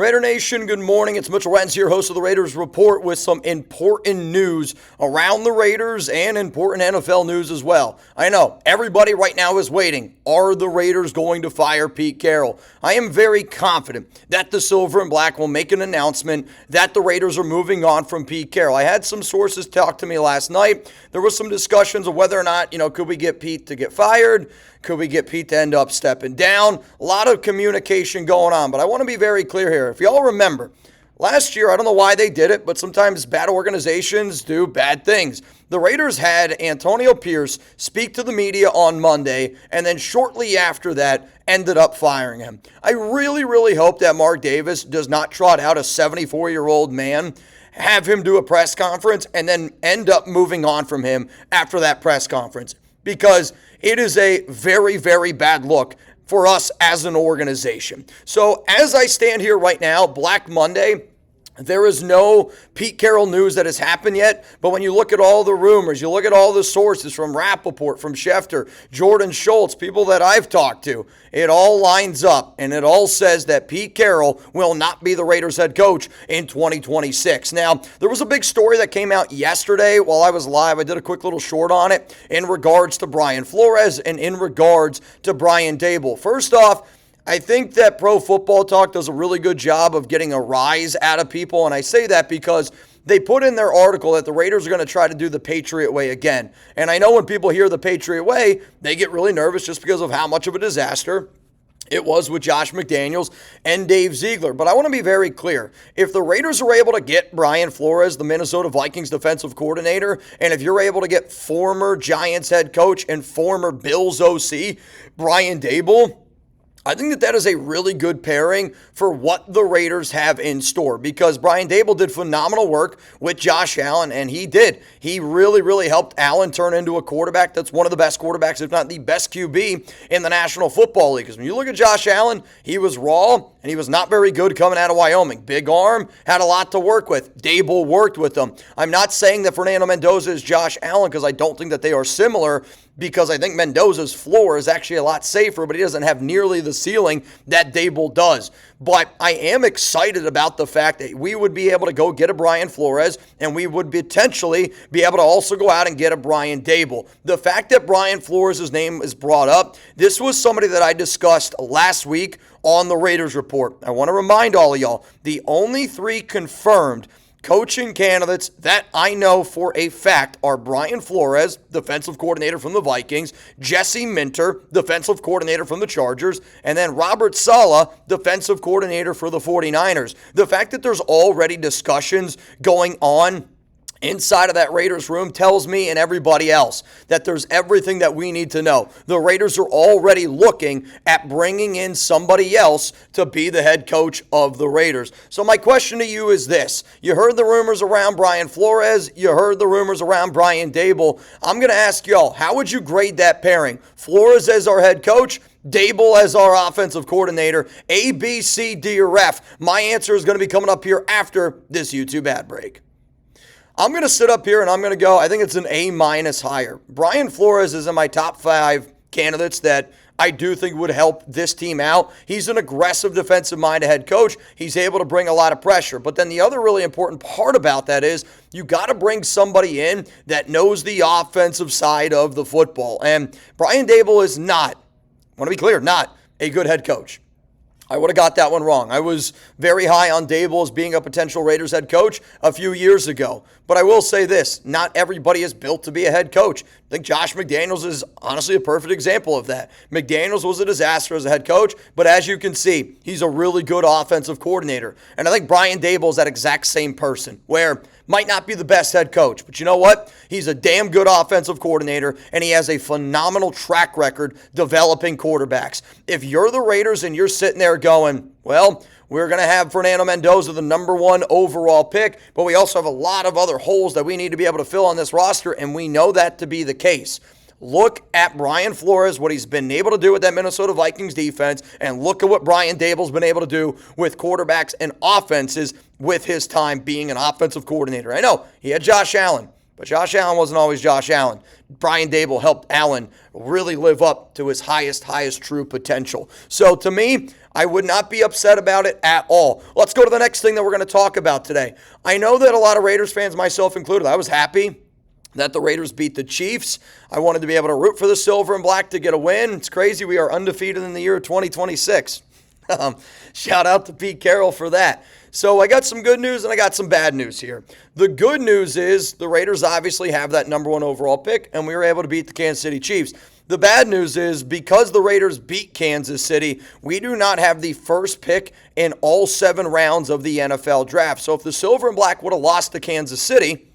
Raider Nation, good morning. It's Mitchell Renz here, host of the Raiders Report, with some important news around the Raiders and important NFL news as well. I know, everybody right now is waiting. Are the Raiders going to fire Pete Carroll? I am very confident that the Silver and Black will make an announcement that the Raiders are moving on from Pete Carroll. I had some sources talk to me last night. There was some discussions of whether or not, could we get Pete to get fired? Could we get Pete to end up stepping down? A lot of communication going on, but I want to be very clear here. If y'all remember, last year, I don't know why they did it, but sometimes bad organizations do bad things. The Raiders had Antonio Pierce speak to the media on Monday, and then shortly after that, ended up firing him. I really, really hope that Mark Davis does not trot out a 74-year-old man, have him do a press conference, and then end up moving on from him after that press conference, because it is a very, very bad look for us as an organization. So as I stand here right now, Black Monday, there is no Pete Carroll news that has happened yet, but when you look at all the rumors, you look at all the sources from Rappaport, from Schefter, Jordan Schultz, people that I've talked to, it all lines up, and it all says that Pete Carroll will not be the Raiders head coach in 2026. Now, there was a big story that came out yesterday while I was live. I did a quick little short on it in regards to Brian Flores and in regards to Brian Daboll. First off, I think that Pro Football Talk does a really good job of getting a rise out of people, and I say that because they put in their article that the Raiders are going to try to do the Patriot way again. And I know when people hear the Patriot way, they get really nervous just because of how much of a disaster it was with Josh McDaniels and Dave Ziegler. But I want to be very clear. If the Raiders are able to get Brian Flores, the Minnesota Vikings defensive coordinator, and if you're able to get former Giants head coach and former Bills OC, Brian Daboll, I think that is a really good pairing for what the Raiders have in store, because Brian Daboll did phenomenal work with Josh Allen, and he did. He really, really helped Allen turn into a quarterback that's one of the best quarterbacks, if not the best QB in the National Football League. Because when you look at Josh Allen, he was raw, and he was not very good coming out of Wyoming. Big arm, had a lot to work with. Daboll worked with them. I'm not saying that Fernando Mendoza is Josh Allen, because I don't think that they are similar, because I think Mendoza's floor is actually a lot safer, but he doesn't have nearly the ceiling that Daboll does. But I am excited about the fact that we would be able to go get a Brian Flores, and we would potentially be able to also go out and get a Brian Daboll. The fact that Brian Flores' name is brought up, this was somebody that I discussed last week on the Raiders Report. I want to remind all of y'all, the only three confirmed coaching candidates that I know for a fact are Brian Flores, defensive coordinator from the Vikings, Jesse Minter, defensive coordinator from the Chargers, and then Robert Saleh, defensive coordinator for the 49ers. The fact that there's already discussions going on inside of that Raiders room tells me and everybody else that there's everything that we need to know. The Raiders are already looking at bringing in somebody else to be the head coach of the Raiders. So my question to you is this. You heard the rumors around Brian Flores. You heard the rumors around Brian Daboll. I'm going to ask y'all, how would you grade that pairing? Flores as our head coach, Daboll as our offensive coordinator, A, B, C, D, or F? My answer is going to be coming up here after this YouTube ad break. I'm going to sit up here and I'm going to go, I think it's an A- higher. Brian Flores is in my top 5 candidates that I do think would help this team out. He's an aggressive defensive-minded head coach. He's able to bring a lot of pressure. But then the other really important part about that is you got to bring somebody in that knows the offensive side of the football. And Brian Daboll is not, I want to be clear, not a good head coach. I would have got that one wrong. I was very high on Daboll as being a potential Raiders head coach a few years ago. But I will say this, not everybody is built to be a head coach. I think Josh McDaniels is honestly a perfect example of that. McDaniels was a disaster as a head coach, but as you can see, he's a really good offensive coordinator. And I think Brian Daboll is that exact same person, where might not be the best head coach, but you know what? He's a damn good offensive coordinator, and he has a phenomenal track record developing quarterbacks. If you're the Raiders and you're sitting there going, well, we're going to have Fernando Mendoza, the number 1 overall pick, but we also have a lot of other holes that we need to be able to fill on this roster, and we know that to be the case. Look at Brian Flores, what he's been able to do with that Minnesota Vikings defense, and look at what Brian Daboll's been able to do with quarterbacks and offenses with his time being an offensive coordinator. I know he had Josh Allen, but Josh Allen wasn't always Josh Allen. Brian Daboll helped Allen really live up to his highest true potential. So to me, I would not be upset about it at all. Let's go to the next thing that we're going to talk about today. I know that a lot of Raiders fans, myself included, I was happy that the Raiders beat the Chiefs. I wanted to be able to root for the silver and black to get a win. It's crazy. We are undefeated in the year 2026. Shout out to Pete Carroll for that. So I got some good news and I got some bad news here. The good news is the Raiders obviously have that number 1 overall pick, and we were able to beat the Kansas City Chiefs. The bad news is because the Raiders beat Kansas City, we do not have the first pick in all 7 rounds of the NFL draft. So if the silver and black would have lost to Kansas City,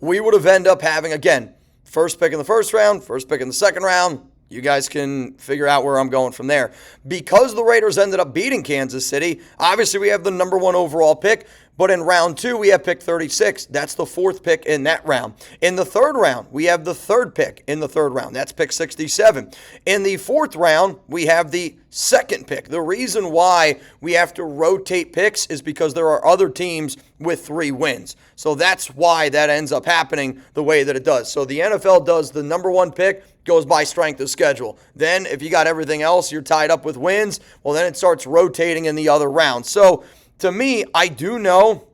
we would have ended up having, again, first pick in the first round, first pick in the second round. You guys can figure out where I'm going from there. Because the Raiders ended up beating Kansas City, obviously we have the number 1 overall pick, but in round 2, we have pick 36. That's the 4th pick in that round. In the 3rd round, we have the 3rd pick in the 3rd round. That's pick 67. In the 4th round, we have the 2nd pick. The reason why we have to rotate picks is because there are other teams with 3 wins. So that's why that ends up happening the way that it does. So the NFL does the number 1 pick, goes by strength of schedule. Then if you got everything else, you're tied up with wins, well, then it starts rotating in the other round. So to me, I do know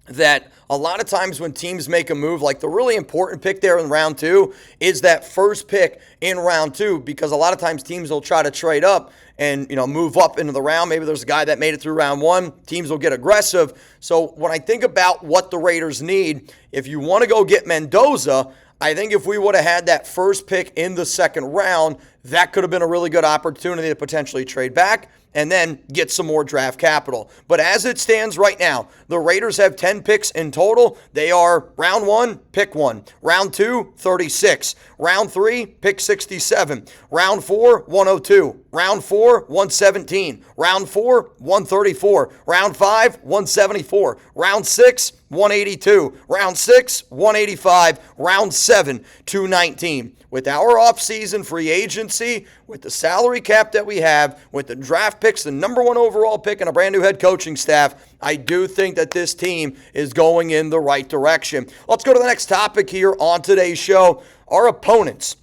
that a lot of times when teams make a move, like the really important pick there in round 2 is that first pick in round 2, because a lot of times teams will try to trade up and move up into the round. Maybe there's a guy that made it through round 1. Teams will get aggressive. So when I think about what the Raiders need, if you want to go get Mendoza, I think if we would have had that first pick in the 2nd round, that could have been a really good opportunity to potentially trade back and then get some more draft capital. But as it stands right now, the Raiders have 10 picks in total. They are round 1, pick 1. Round 2, 36. Round 3, pick 67. Round 4, 102. Round 4, 117. Round 4, 134. Round 5, 174. Round 6, 182. Round 6, 185. Round 7, 219. With our offseason free agency, with the salary cap that we have, with the draft picks, the number 1 overall pick, and a brand new head coaching staff, I do think that this team is going in the right direction. Let's go to the next topic here on today's show. Our opponents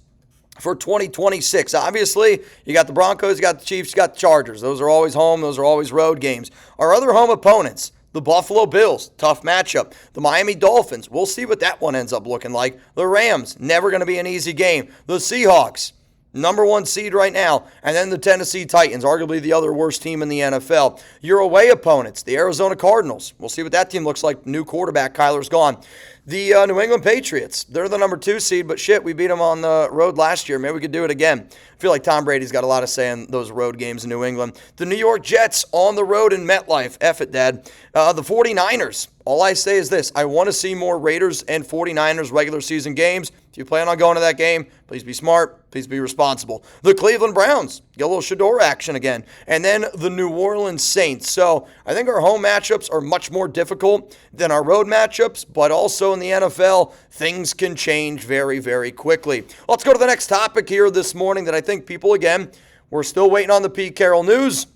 for 2026. Obviously, you got the Broncos, you got the Chiefs, you got the Chargers. Those are always home. Those are always road games. Our other home opponents, the Buffalo Bills, tough matchup. The Miami Dolphins, we'll see what that one ends up looking like. The Rams, never going to be an easy game. The Seahawks, number 1 seed right now. And then the Tennessee Titans, arguably the other worst team in the NFL. Your away opponents, the Arizona Cardinals. We'll see what that team looks like. New quarterback, Kyler's gone. The New England Patriots, they're the number 2 seed, but shit, we beat them on the road last year. Maybe we could do it again. I feel like Tom Brady's got a lot to say in those road games in New England. The New York Jets on the road in MetLife. F it, Dad. The 49ers. All I say is this. I want to see more Raiders and 49ers regular season games. If you plan on going to that game, please be smart. Please be responsible. The Cleveland Browns. Get a little Shador action again. And then the New Orleans Saints. So I think our home matchups are much more difficult than our road matchups, but also in the NFL, things can change very, very quickly. Let's go to the next topic here this morning that I think people, again, we're still waiting on the Pete Carroll news.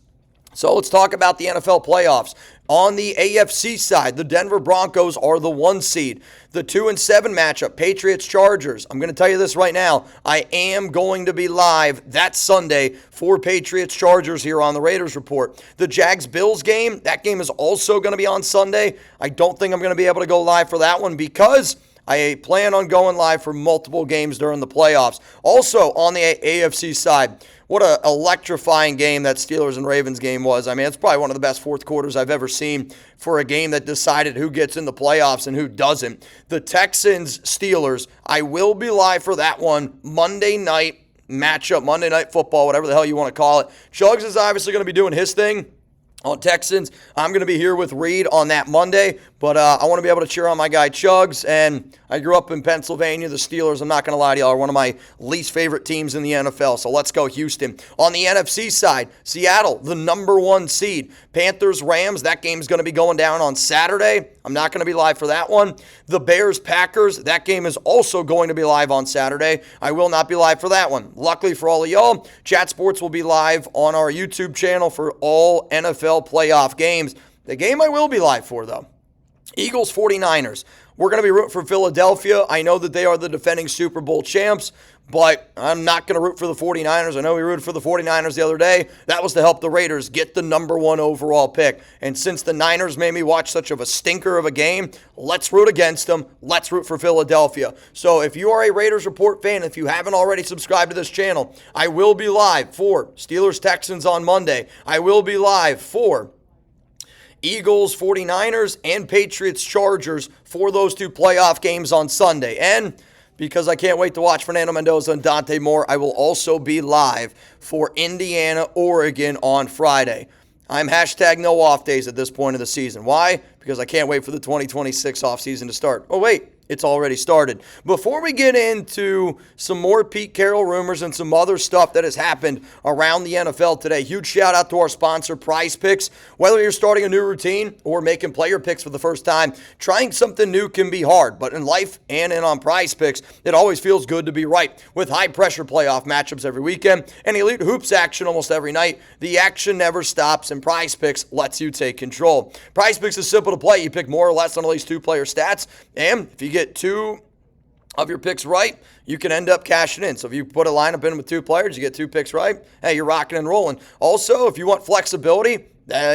So let's talk about the NFL playoffs. On the AFC side, the Denver Broncos are the 1 seed. The 2-7 matchup, Patriots-Chargers. I'm going to tell you this right now. I am going to be live that Sunday for Patriots-Chargers here on the Raiders Report. The Jags-Bills game, that game is also going to be on Sunday. I don't think I'm going to be able to go live for that one because I plan on going live for multiple games during the playoffs. Also on the AFC side, what an electrifying game that Steelers and Ravens game was. I mean, it's probably one of the best fourth quarters I've ever seen for a game that decided who gets in the playoffs and who doesn't. The Texans-Steelers, I will be live for that one Monday night matchup, Monday Night Football, whatever the hell you want to call it. Chugs is obviously going to be doing his thing on Texans. I'm going to be here with Reed on that Monday, but I want to be able to cheer on my guy Chugs, and I grew up in Pennsylvania. The Steelers, I'm not going to lie to y'all, are one of my least favorite teams in the NFL, so let's go Houston. On the NFC side, Seattle, the number 1 seed. Panthers-Rams, that game's going to be going down on Saturday. I'm not going to be live for that one. The Bears-Packers, that game is also going to be live on Saturday. I will not be live for that one. Luckily for all of y'all, Chat Sports will be live on our YouTube channel for all NFL playoff games. The game I will be live for, though, Eagles 49ers. We're going to be rooting for Philadelphia. I know that they are the defending Super Bowl champs, but I'm not going to root for the 49ers. I know we rooted for the 49ers the other day. That was to help the Raiders get the number 1 overall pick. And since the Niners made me watch such of a stinker of a game, let's root against them. Let's root for Philadelphia. So if you are a Raiders Report fan, if you haven't already subscribed to this channel, I will be live for Steelers-Texans on Monday. I will be live for Eagles, 49ers, and Patriots-Chargers for those 2 playoff games on Sunday. And because I can't wait to watch Fernando Mendoza and Dante Moore, I will also be live for Indiana, Oregon on Friday. I'm hashtag no off days at this point of the season. Why? Because I can't wait for the 2026 offseason to start. Oh, wait. It's already started. Before we get into some more Pete Carroll rumors and some other stuff that has happened around the NFL today, huge shout out to our sponsor, Prize Picks. Whether you're starting a new routine or making player picks for the first time, trying something new can be hard. But in life and on Prize Picks, it always feels good to be right. With high-pressure playoff matchups every weekend and elite hoops action almost every night, the action never stops, and Prize Picks lets you take control. Prize Picks is simple to play. You pick more or less on at least 2 player stats, and if you get 2 of your picks right, you can end up cashing in. So if you put a lineup in with 2 players, you get 2 picks right, hey, you're rocking and rolling. Also, if you want flexibility,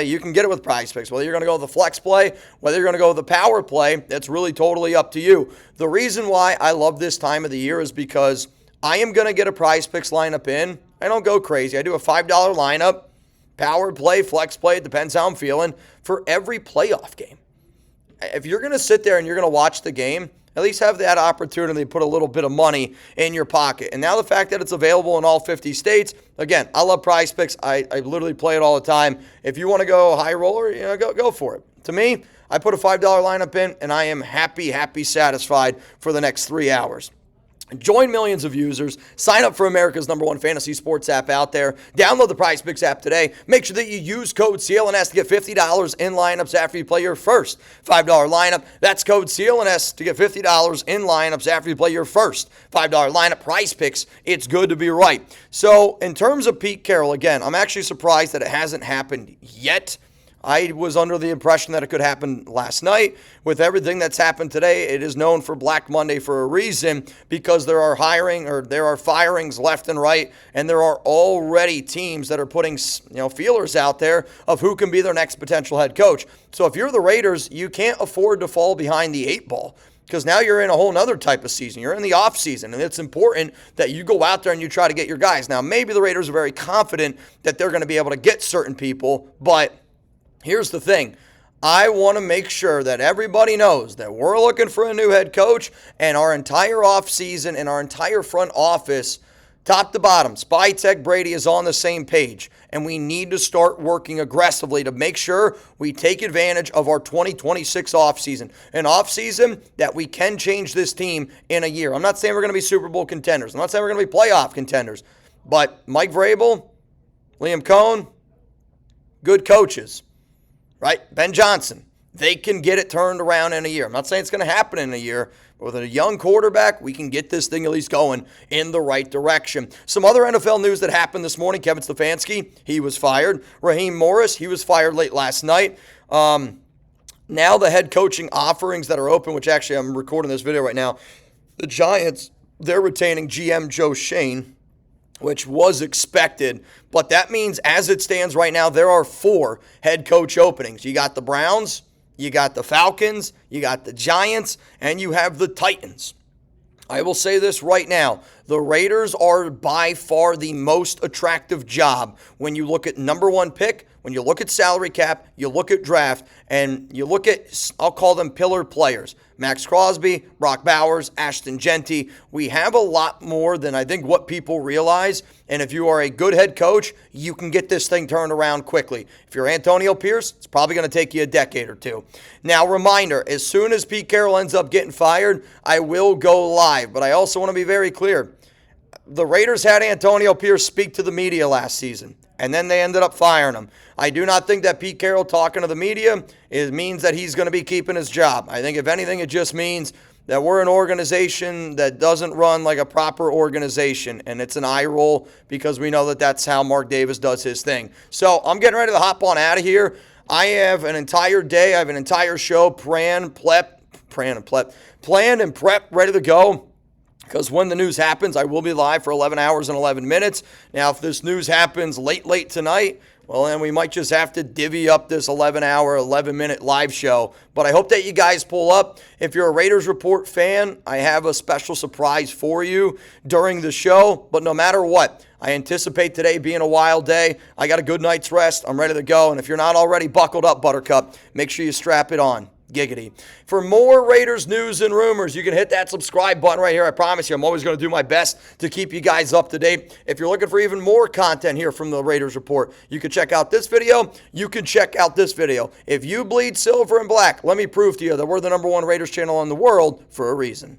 you can get it with Prize Picks. Whether you're going to go with the flex play, whether you're going to go with the power play, it's really totally up to you. The reason why I love this time of the year is because I am going to get a Prize Picks lineup in. I don't go crazy. I do a $5 lineup, power play, flex play, it depends how I'm feeling, for every playoff game. If you're going to sit there and you're going to watch the game, at least have that opportunity to put a little bit of money in your pocket. And now the fact that it's available in all 50 states, again, I love Prize Picks. I literally play it all the time. If you want to go high roller, go for it. To me, I put a $5 lineup in, and I am happy, satisfied for the next 3 hours. Join millions of users. Sign up for America's #1 fantasy sports app out there. Download the Prize Picks app today. Make sure that you use code CLNS to get $50 in lineups after you play your first $5 lineup. That's code CLNS to get $50 in lineups after you play your first $5 lineup. Prize Picks, it's good to be right. So in terms of Pete Carroll, again, I'm actually surprised that it hasn't happened yet. I was under the impression that it could happen last night. With everything that's happened today, it is known for Black Monday for a reason, because there are firings left and right, and there are already teams that are putting feelers out there of who can be their next potential head coach. So if you're the Raiders, you can't afford to fall behind the 8 ball. Because now you're in a whole nother type of season. You're in the offseason, and it's important that you go out there and you try to get your guys. Now, maybe the Raiders are very confident that they're going to be able to get certain people, but here's the thing. I want to make sure that everybody knows that we're looking for a new head coach, and our entire offseason and our entire front office, top to bottom, Spy Tech Brady is on the same page, and we need to start working aggressively to make sure we take advantage of our 2026 offseason, an offseason that we can change this team in a year. I'm not saying we're going to be Super Bowl contenders. I'm not saying we're going to be playoff contenders, but Mike Vrabel, Liam Cohen, good coaches. Right? Ben Johnson, they can get it turned around in a year. I'm not saying it's going to happen in a year, but with a young quarterback, we can get this thing at least going in the right direction. Some other NFL news that happened this morning: Kevin Stefanski, he was fired. Raheem Morris, he was fired late last night. Now the head coaching offerings that are open, which actually I'm recording this video right now, the Giants, they're retaining GM Joe Shane, which was expected, but that means as it stands right now, there are 4 head coach openings. You got the Browns, you got the Falcons, you got the Giants, and you have the Titans. I will say this right now. The Raiders are by far the most attractive job when you look at #1 pick, when you look at salary cap, you look at draft, and you look at, I'll call them pillar players. Max Crosby, Brock Bowers, Ashton Genty. We have a lot more than I think what people realize. And if you are a good head coach, you can get this thing turned around quickly. If you're Antonio Pierce, it's probably going to take you a decade or 2. Now, reminder, as soon as Pete Carroll ends up getting fired, I will go live. But I also want to be very clear. The Raiders had Antonio Pierce speak to the media last season, and then they ended up firing him. I do not think that Pete Carroll talking to the media means that he's going to be keeping his job. I think, if anything, it just means that we're an organization that doesn't run like a proper organization, and it's an eye roll because we know that that's how Mark Davis does his thing. So I'm getting ready to hop on out of here. I have an entire day, I have an entire show planned and prep, ready to go. Because when the news happens, I will be live for 11 hours and 11 minutes. Now, if this news happens late tonight, well, then we might just have to divvy up this 11-hour, 11-minute live show. But I hope that you guys pull up. If you're a Raiders Report fan, I have a special surprise for you during the show. But no matter what, I anticipate today being a wild day. I got a good night's rest. I'm ready to go. And if you're not already buckled up, Buttercup, make sure you strap it on. Giggity. For more Raiders news and rumors, you can hit that subscribe button right here. I promise you, I'm always going to do my best to keep you guys up to date. If you're looking for even more content here from the Raiders Report, you can check out this video. You can check out this video. If you bleed silver and black, let me prove to you that we're the #1 Raiders channel in the world for a reason.